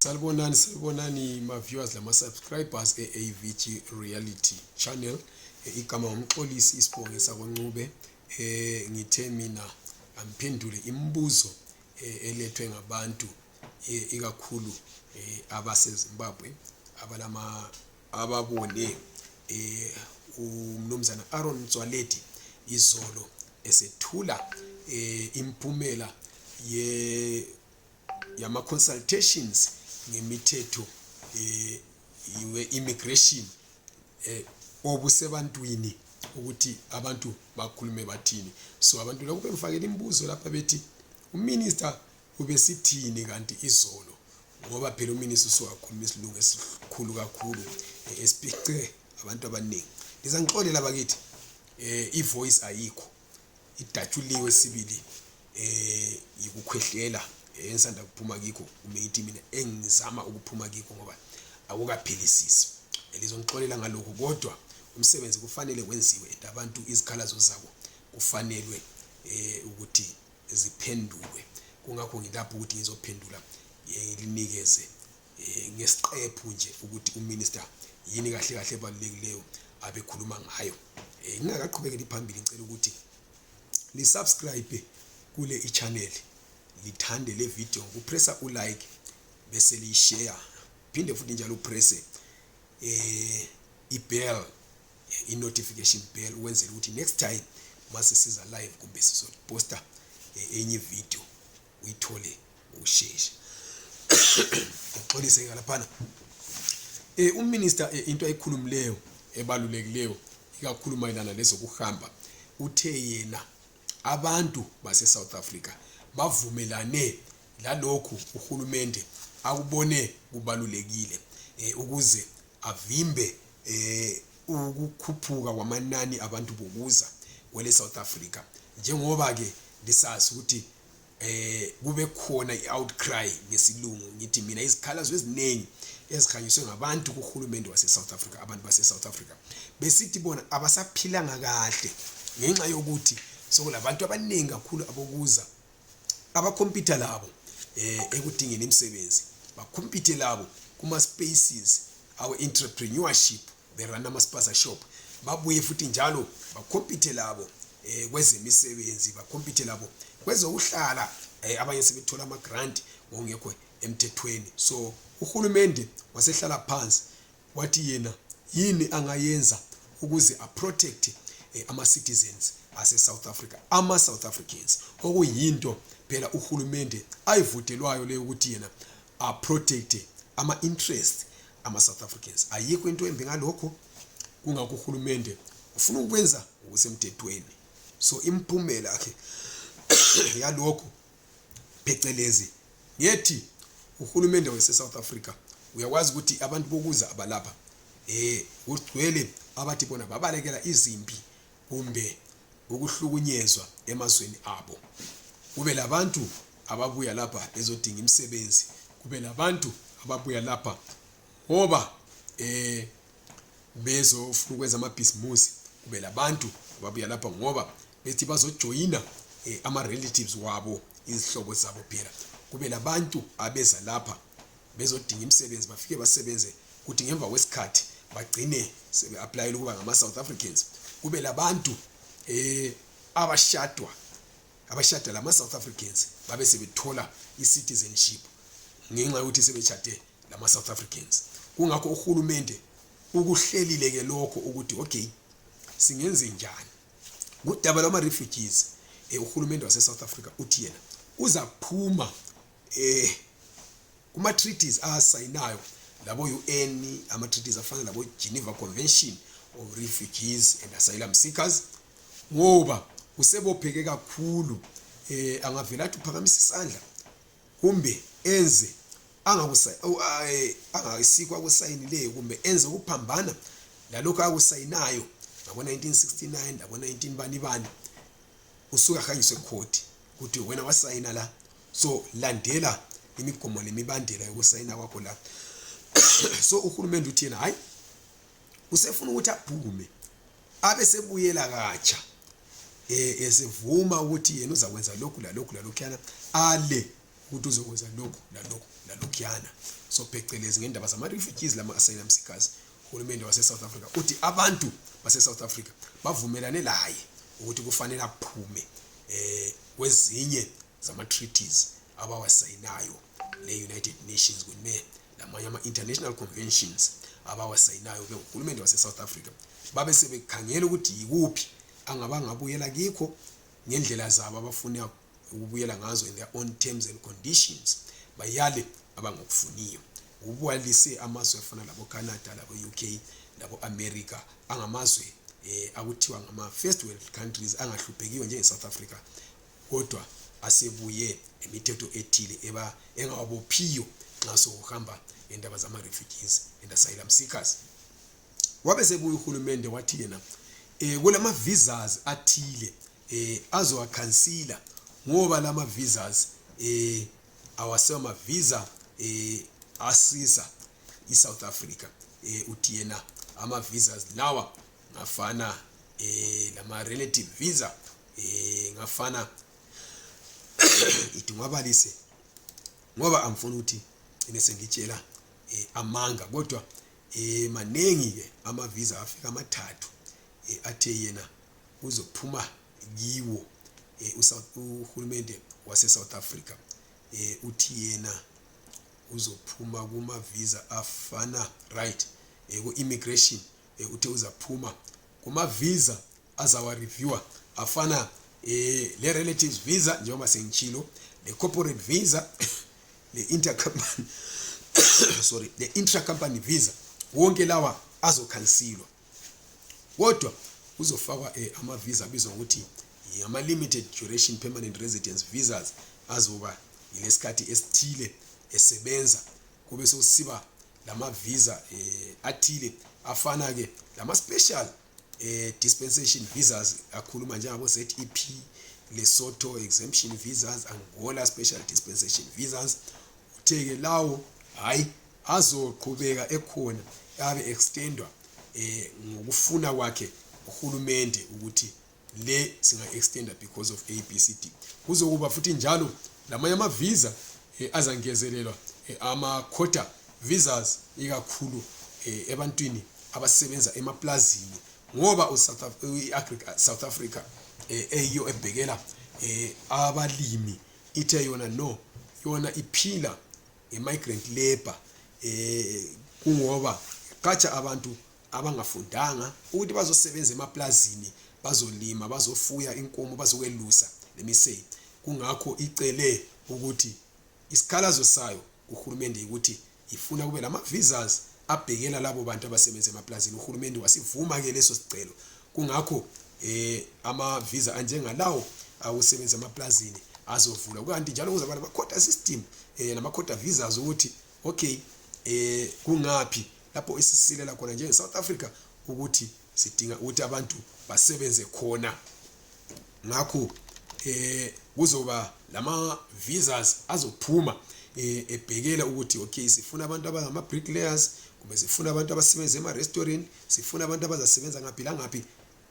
Salibonani ma viewers lama subscribers AVG Reality Channel. Igama umxolisi isibonge sakwaNcube. Ngithe mina amphendule imibuzo elethwe ngabantu ikakhulu abaseZimbabwe ababone umnumzana Aaron Motsoaledi izolo esethula impumela yama consultations ngemithetho immigration obusebantwini ukuthi abantu bakhulume bathini. So abantu lokho bemfakela imibuzo lapha bethi uminister ubesithini kanti izolo, ngoba phela uminister usowakhuluma isilungu esikhulu kakhulu esiphice abantu abaningi. Ngizangixolela bakithi ivoice ayikho, idatshuliwe sibili yikukhwehlela ensanda kuphuma kikho umeyithi mina engizama ukuphuma kikho ngoba akukaphelisisi. Elizongixolela ngalokho, kodwa umsebenzi kufanele wenziwe and abantu izikhalazo zabo kufanelwe ukuthi ziphendulwe. Kungakho ngilapho ukuthi ngizophendula linikeze ngesiqephu nje ukuthi uminister yini kahle kahle ebalulekileyo abekhuluma ngayo. Ngingakaqhubekeli phambili ngicela ukuthi li subscribe kule i-channel, lithande le video ngokupressa u-like bese li-share, phinde futhi njalo upresse i-bell, i-notification bell ukwenzela ukuthi next time mase siza live kumbe sizoposta enye video uyithole usheshe. Ngixolise ngalaphana uminister into ayikhulumileyo ebalulekileyo ikakhulu mayelana lezokuhamba, uthe yena abantu base South Africa bavumelane lalokhu uhulumende akubone kubalulekile ukuze avimbe ukukhuphuka kwamanani abantu bokuza kwele South Africa. Njengoba ke lisazi ukuthi kube khona i-outcry ngesilungu, ngithi mina izikhalazo eziningi ezikhanyiswe ngabantu kuhulumende wase South Africa, abantu base South Africa besithi bona abasaphilanga kahle ngenxa yokuthi sokulabantu abaningi kakhulu abokuza abakhompyutha labo ekudingeni imisebenzi, bakhompyuthe labo kuma spaces our entrepreneurship, berana ama sponsor shop, babuye futhi njalo bakhompyuthe labo kwezemisebenzi, bakhompyuthe labo kwezokuhlala, abanye sebethola ama grant ngokungekho emthethweni. So uhulumende wasehlala phansi wathi yena yini angayenza ukuze a protect ama citizens ase South Africa, ama South Africans, okuyinto phela uhulumende ayivutelwayo le ukuthi yena a protect ama interest ama South Africans. Ayikho into embi ngalokho, kungakho uhulumende ufuna ukwenza ngokusemthethweni. So impumela yakhe yalokho phecelezi ngethi uhulumende wase South Africa uyakwazi ukuthi abantu bokuza abalapha ugcwele abathi bona babalekela izimpi kumbe ukuhlukunyezwa emazweni abo. Kube labantu ababuya lapha bezodinga imisebenzi, kube labantu ababuya lapha ngoba bezofuna ukwenza amabhizimusi, kube labantu ababuya lapha ngoba bethi bazojoyina ama relatives wabo, izihlobo zabo phela. Kube labantu abeza lapha bezodinga imisebenzi, bafike basebenze kuthi ngemva kwesikhathi bagcine sebe apply ukuba ngama South Africans. Kube labantu abashada lama South Africans babe sebethola i-citizenship ngenxa yokuthi sebechade lama South Africans. Kungakho uhulumende ukuhlelile ke lokho ukuthi okay singenze njani kudaba lama refugees. Uhulumende wase South Africa uthi yena uzaphuma kuma treaties asayinayo labo UN, ama treaties afana labo Geneva Convention of Refugees and Asylum Seekers, ngoba usebopheke kakhulu. Angavela athi uphakamisa isandla kumbe enze angayisikwa kusayinileyo kumbe enze ukuphambana lalokho akusayinayo ngabo 1969 labo 19 bani usuka khanyiswe court ukuthi wena wasayina la, so landela imigomo lemibandela yokusayina kwakho la. So uhulumende uthi yena hayi usefuna ukuthi aphume abe sebuyela katsha esevuma ukuthi yena uzakwenza lokhu lalokhu lalokhu yana ale ukuthi uzokwenza lokhu lalokhu lalokhu yana. so phecelezi ngendaba zama refugees lama asylum seekers. Uhulumende wase South Africa uthi abantu base South Africa bavumelane laye ukuthi kufanele aphume kwezinye zama treaties abawasayinayo le United Nations kunye lamanye ama international conventions abawasayinayo ke uhulumende wase South Africa babe sebekhangela ukuthi yikuphi angabangabuyela kikho ngendlela zabo abafuna ukubuyela ngazo in their own terms and conditions bayale abangokufuniyo. Ubwalise amazwe afana labo Canada labo UK labo America angamazwe akuthiwa ngama first world countries angahluphekiwe njenge South Africa kodwa asebuye emithetho ethile engawabophiyo nxa sokuhamba endaba zama refugees and asylum seekers. Wabe sebuye uhulumende wathi yena kulama visas athile azowakhansila ngoba lama visas awasema visa asisa iSouth Africa uthi yena ama visas lawa ngafana lama relative visa ngafana idungabalise ngoba amfuna ukuthi nesengitshela amanga kodwa manengi ke ama visa afika amathathu athe yena uzophuma kiwo uhulumende wase South Africa uthi yena uzophuma kuma visa afana right ku immigration uthi uzaphuma kuma visa azawa reviewer afana le relatives visa njengoba sengitshilo le corporate visa le intercompany le intracompany visa wonke lawa azokhansilwa kodwa uzofakwa ama visa bizwa ukuthi ama limited duration permanent residence visas azoba ilesikhathi esithile esebenza kube sokusiba lama visa athile afana ke lama special dispensation visas akhuluma njengabo ZEP Lesotho exemption visas Angola special dispensation visas utheke lawo hayi azoqhubeka ekhona yabe extendwa ngokufuna kwakhe uhulumende ukuthi le singa extenda because of ABCD kuzokuba futhi njalo lamanye ama visa azangezelelwa ama quota visas ikakhulu ebantwini abasebenza emaplazini ngoba South Africa eyo ebhekela abalimi ithe yona no yona iphila migrant labor kungoba kacha abantu abangafundanga ukuthi bazosebenza emaplazini bazolima bazofuya inkomo bazokwelusa lemisebe kungakho icele ukuthi isikhalazo sayo uhulumende ukuthi ifuna kube lama visas abhekela labo bantu abasebenza emaplazini uhulumende wasivuma ke leso sicelo kungakho ama visa anjengalawo awusebenza emaplazini azovula kanti njalo kuzaba nama quota system nama quota visas ukuthi okay kungapi lapho isisilela khona njenge South Africa ukuthi sidinga ukuthi abantu basebenze khona ngakho kuzoba lama visas azophuma ebhekela ukuthi okay sifuna abantu abangama bricklayers kube sifuna abantu abasebenza ema restaurant sifuna abantu abazasebenza ngaphi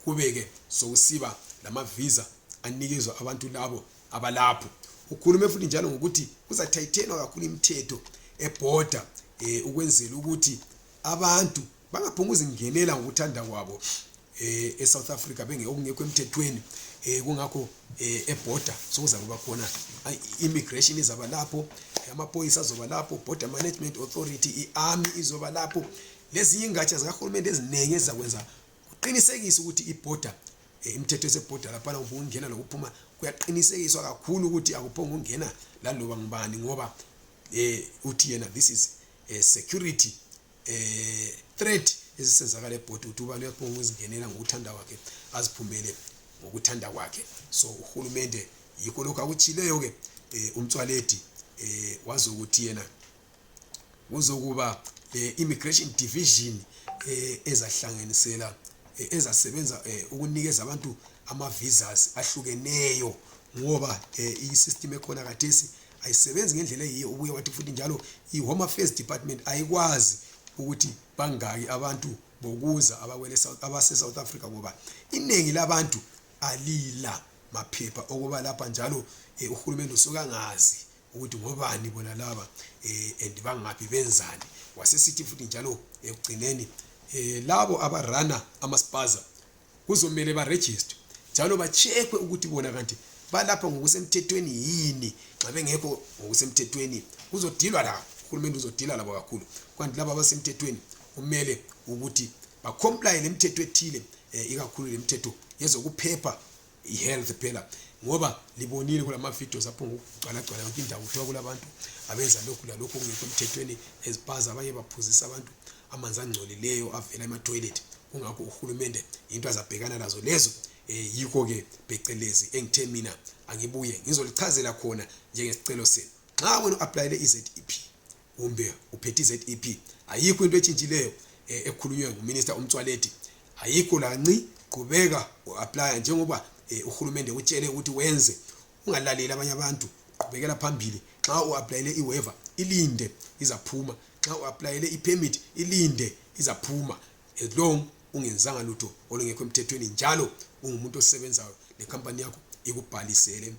kubeke sokusiba lama visa anikezwa abantu labo abalapho ukhulume futhi njalo ngokuthi kuzathayithenwa kakhulu imithetho eborder ukwenzela ukuthi abantu bangaphunguza ingenela ngokuthanda kwabo eSouth Africa bengekho emthethweni kungakho eborder sokuzakuba khona immigration izaba lapho amaphoyisa azoba lapho border management authority iarmy izoba lapho lezi ingatsha zikahulumende ezinenge ezakwenza uqinisekisa ukuthi iborder imithetho eseborder lapha ukungena lokuphuma kuyaqinisekiswa kakhulu ukuthi akuphonga ungena laloba ngubani ngoba uthi yena this is a security threat ezisenzakala eborder uthi ubani uyaphonga uzingenela ngokuthanda kwakhe aziphumele ngokuthanda kwakhe so uhulumende yikho lokho akuchileyo ke umtswaledi wazokuthi yena kuzokuba immigration division ezahlanganisela ezasebenza ukunikeza abantu ama visas ahlukeneyo ngoba isystem ekhona kathesi ayisebenzi ngendlela eyiyo ubuye wathi futhi njalo iHome Affairs Department ayikwazi ukuthi bangaki abantu bokuza abakwele South Africa ngoba iningi labantu alila maphepha okuba lapha njalo uhulumende usuka ngazi ukuthi ngobani bona laba and bangaphi benzani. Wasesithi futhi njalo ekugcineni labo abarana amaspaza kuzomela baregister njalo bacheckwe ukuthi bona kanti balapha ngokusemthethweni yini. Xa bengekho ngokusemthethweni kuzodilwa la, uhulumende uzodila labo kakhulu. Kanti laba abasemthethweni kumele ukuthi bacomply lemithetho ethile, ikakhulu lemithetho yezokuphepha ihealth phela, ngoba libonile kulama videos apho ngokugcwala yonke indawo kuthiwa kulabantu abenza lokhu lalokho kungekho emthethweni, ezibhaza abanye baphuzisa abantu amanzi angcolileyo avela ema-toilet. Kungakho uhulumende into azabhekana nazo lezo. Yikho ke phecelezi engithe mina angibuye ngizolichazela khona njengesicelo senu. Xa wena uapplyele iZEP kumbe uphethe iZEP, ayikho into etshintshileyo ekhulunywe nguMinister uMtswaleti, ayikho lanci. Qhubeka uapply njengoba uhulumende utshele ukuthi wenze, ungalaleli abanye abantu, qhubekela phambili. Xa uapplyele iwaiver ilinde izaphuma, xa uapplyele ipermit ilinde izaphuma, as long ungenzanga lutho olungekho emthethweni njalo ungumuntu osebenzayo le company yakho ikubhalisele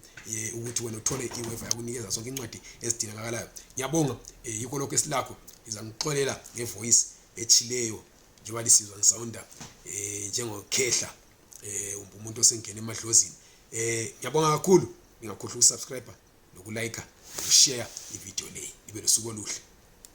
ukuthi wena uthole iwaiver yakunikeza zonke incwadi ezidingakalayo. Ngiyabonga, yikho lokho esilakho. Ngiza ngixolela ngevoice echileyo njengoba lisizwa ngisawunda njengokhehla umuntu osengena emadlozini. Ngiyabonga kakhulu. Ningakhohlwa ukusubscribe nokulike nokushare ivideo le. Ibe losuku oluhle.